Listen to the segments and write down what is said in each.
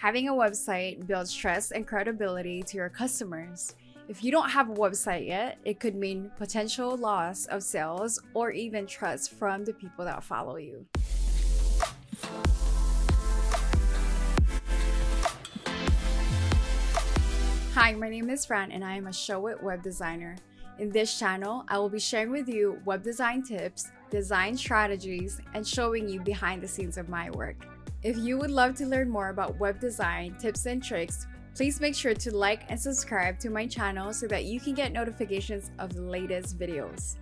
Having a website builds trust and credibility to your customers. If you don't have a website yet, it could mean potential loss of sales or even trust from the people that follow you. Hi, my name is Fran and I am a ShowIt web designer. In this channel, I will be sharing with you web design tips, design strategies, and showing you behind the scenes of my work. If you would love to learn more about web design tips and tricks, please make sure to like and subscribe to my channel so that you can get notifications of the latest videos.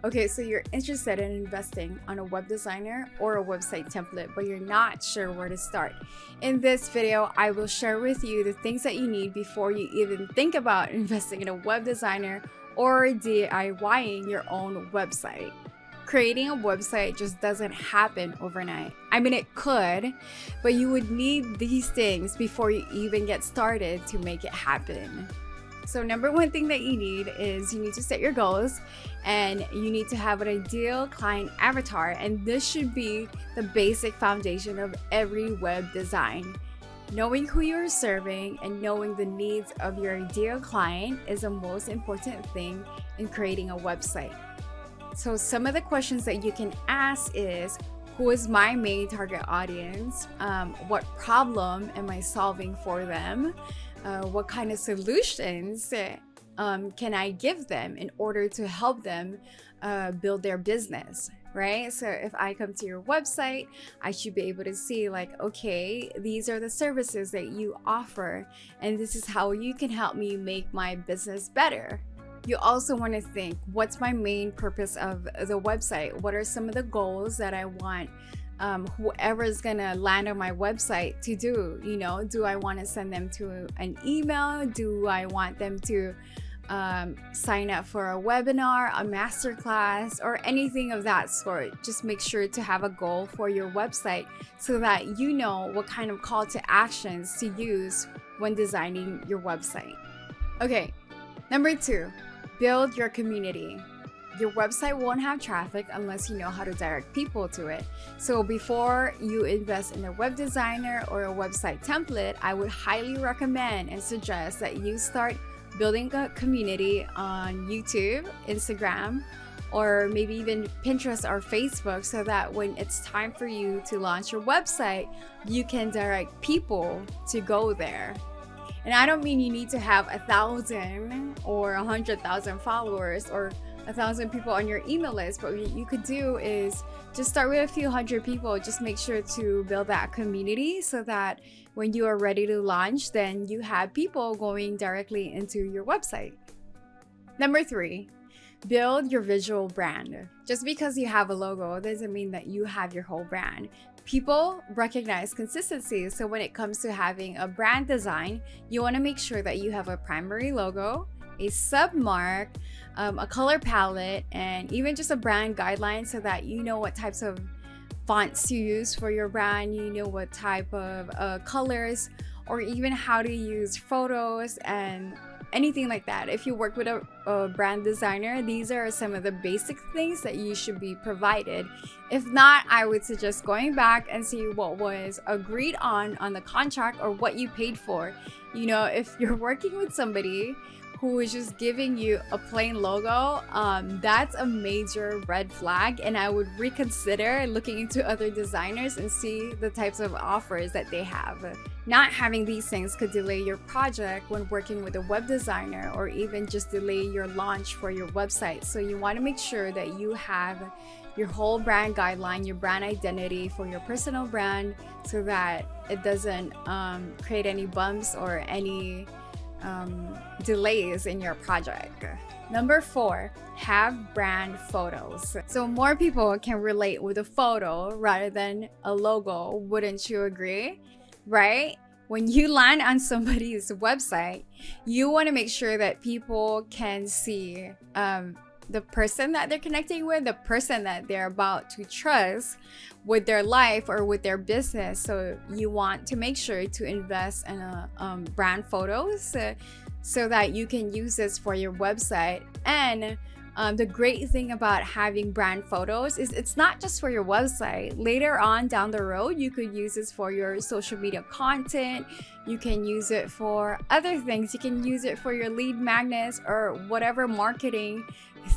Okay, so you're interested in investing on a web designer or a website template, but you're not sure where to start. In this video, I will share with you the things that you need before you even think about investing in a web designer or DIYing your own website. Creating a website just doesn't happen overnight. I mean, it could, but you would need these things before you even get started to make it happen. So number one thing that you need is you need to set your goals and you need to have an ideal client avatar. And this should be the basic foundation of every web design. Knowing who you're serving and knowing the needs of your ideal client is the most important thing in creating a website. So some of the questions that you can ask is, who is my main target audience? What problem am I solving for them? What kind of solutions can I give them in order to help them build their business, right? So if I come to your website, I should be able to see like, okay, these are the services that you offer, and this is how you can help me make my business better. You also want to think, what's my main purpose of the website? What are some of the goals that I want whoever is gonna land on my website to do? You know, do I want to send them to an email? Do I want them to sign up for a webinar, a masterclass, or anything of that sort? Just make sure to have a goal for your website so that you know what kind of call to actions to use when designing your website. Okay, number 2. Build your community. Your website won't have traffic unless you know how to direct people to it. So before you invest in a web designer or a website template, I would highly recommend and suggest that you start building a community on YouTube, Instagram, or maybe even Pinterest or Facebook, so that when it's time for you to launch your website, you can direct people to go there. And I don't mean you need to have 1,000 or 100,000 followers or 1,000 people on your email list, but what you could do is just start with a few hundred people. Just make sure to build that community so that when you are ready to launch, then you have people going directly into your website. Number 3, build your visual brand. Just because you have a logo doesn't mean that you have your whole brand. People recognize consistency, so when it comes to having a brand design, you want to make sure that you have a primary logo, a submark, a color palette, and even just a brand guideline so that you know what types of fonts to use for your brand, you know what type of colors, or even how to use photos and anything like that. If you work with a brand designer, these are some of the basic things that you should be provided. If not, I would suggest going back and see what was agreed on the contract or what you paid for. You know, if you're working with somebody who is just giving you a plain logo, that's a major red flag, and I would reconsider looking into other designers and see the types of offers that they have. Not having these things could delay your project when working with a web designer, or even just delay your launch for your website. So you want to make sure that you have your whole brand guideline, your brand identity for your personal brand, so that it doesn't create any bumps or any delays in your project. Number 4, have brand photos. So more people can relate with a photo rather than a logo. Wouldn't you agree? Right? When you land on somebody's website, you want to make sure that people can see the person that they're connecting with, the person that they're about to trust with their life or with their business. So you want to make sure to invest in brand photos so that you can use this for your website. And The great thing about having brand photos is it's not just for your website. Later on down the road, you could use this for your social media content. You can use it for other things. You can use it for your lead magnets or whatever marketing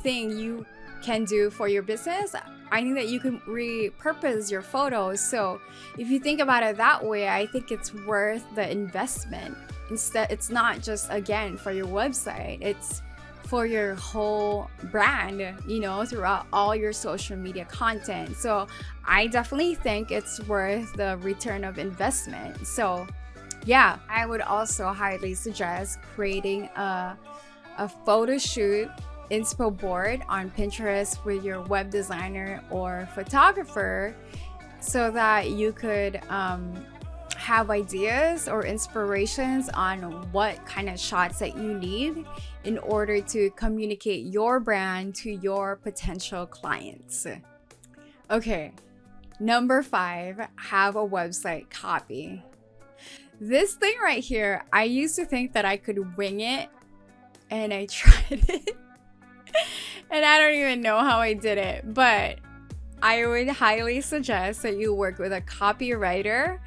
thing you can do for your business. I think that you can repurpose your photos. So if you think about it that way, I think it's worth the investment. Instead, it's not just again for your website, it's for your whole brand, throughout all your social media content. So I definitely think it's worth the return of investment. So yeah, I would also highly suggest creating a photo shoot inspo board on Pinterest with your web designer or photographer, so that you could have ideas or inspirations on what kind of shots that you need in order to communicate your brand to your potential clients. Okay, number 5, have a website copy. This thing right here, I used to think that I could wing it, and I tried it. And I don't even know how I did it, but I would highly suggest that you work with a copywriter,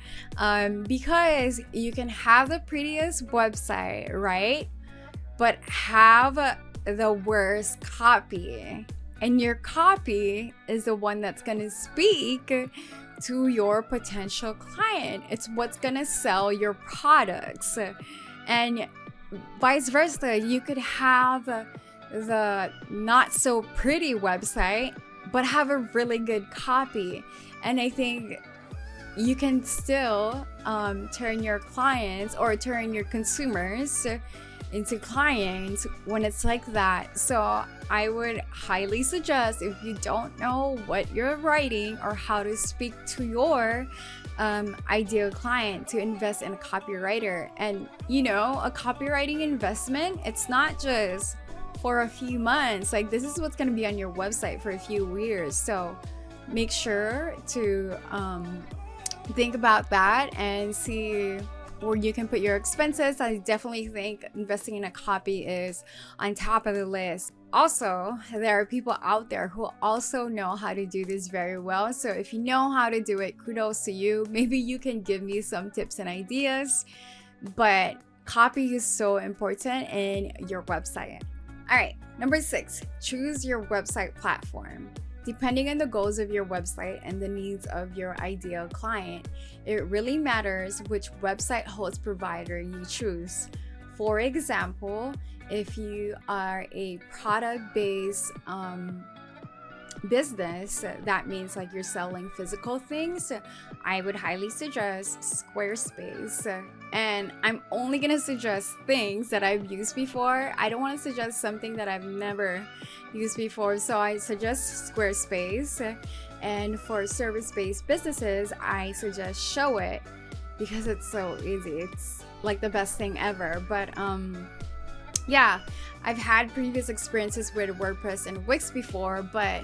because you can have the prettiest website, right? But have the worst copy. And your copy is the one that's going to speak to your potential client. It's what's going to sell your products. And vice versa, you could have the not so pretty website but have a really good copy. And I think you can still turn your clients or turn your consumers into clients when it's like that. So I would highly suggest, if you don't know what you're writing or how to speak to your ideal client, to invest in a copywriter. And a copywriting investment, it's not just for a few months. Like, this is what's going to be on your website for a few years. So make sure to think about that and see where you can put your expenses. I definitely think investing in a copy is on top of the list. Also, there are people out there who also know how to do this very well. So if you know how to do it, kudos to you. Maybe you can give me some tips and ideas, but copy is so important in your website. All right, number 6, choose your website platform. Depending on the goals of your website and the needs of your ideal client, it really matters which website host provider you choose. For example, if you are a product-based business, that means like you're selling physical things, I would highly suggest Squarespace. And I'm only gonna suggest things that I've used before. I don't want to suggest something that I've never used before, so I suggest Squarespace. And for service-based businesses, I suggest ShowIt, because it's so easy. It's like the best thing ever. But yeah, I've had previous experiences with WordPress and Wix before, but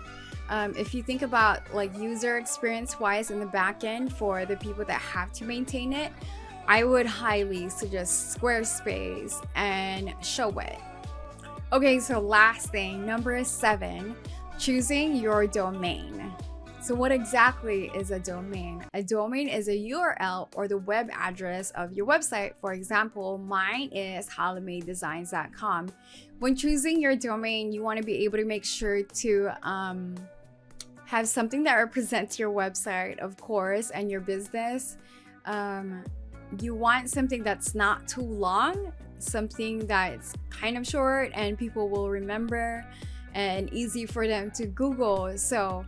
if you think about like user experience wise in the back end for the people that have to maintain it, I would highly suggest Squarespace and ShowIt. Okay, so last thing, number 7, choosing your domain. So what exactly is a domain? A domain is a URL or the web address of your website. For example, mine is haledesigns.com. When choosing your domain, you want to be able to make sure to have something that represents your website, of course, and your business. You want something that's not too long, something that's kind of short and people will remember and easy for them to Google. So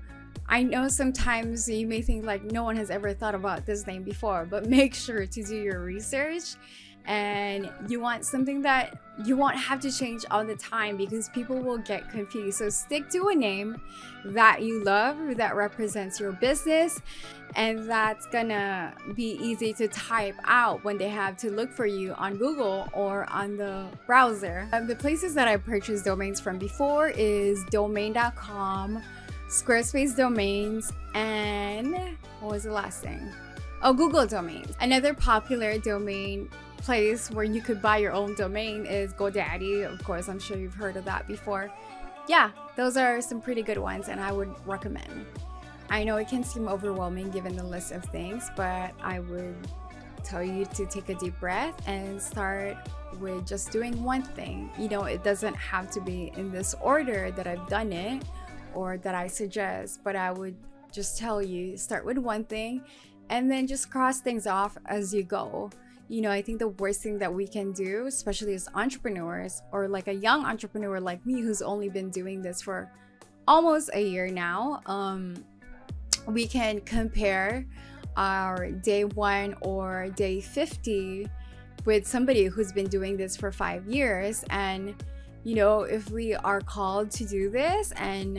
I know sometimes you may think like no one has ever thought about this name before, but make sure to do your research. And you want something that you won't have to change all the time because people will get confused. So stick to a name that you love, that represents your business, and that's gonna be easy to type out when they have to look for you on Google or on the browser. The places that I purchased domains from before is domain.com, Squarespace domains, and what was the last thing? Oh, Google domains. Another popular domain place where you could buy your own domain is GoDaddy. Of course, I'm sure you've heard of that before. Yeah, Those are some pretty good ones, and I would recommend. I know it can seem overwhelming given the list of things, but I would tell you to take a deep breath and start with just doing one thing. You know, it doesn't have to be in this order that I've done it or that I suggest, but I would just tell you, start with one thing and then just cross things off as you go. You know, I think the worst thing that we can do, especially as entrepreneurs or like a young entrepreneur like me who's only been doing this for almost a year now, we can compare our day 1 or day 50 with somebody who's been doing this for 5 years. And you know, if we are called to do this and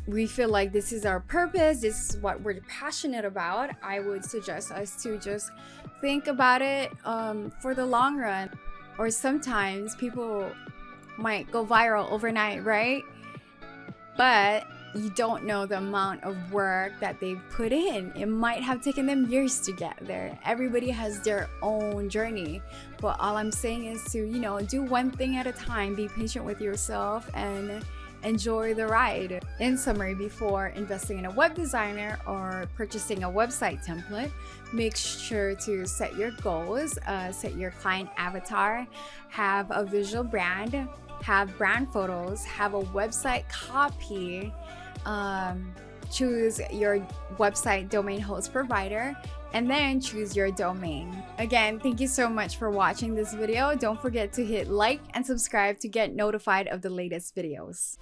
we feel like this is our purpose, this is what we're passionate about, I would suggest us to just think about it for the long run. Or sometimes people might go viral overnight, right? But you don't know the amount of work that they've put in. It might have taken them years to get there. Everybody has their own journey. But all I'm saying is to, you know, do one thing at a time, be patient with yourself, and enjoy the ride. In summary, before investing in a web designer or purchasing a website template, make sure to set your goals, set your client avatar, have a visual brand, have brand photos, have a website copy, choose your website domain host provider, and then choose your domain. Again, thank you so much for watching this video. Don't forget to hit like and subscribe to get notified of the latest videos.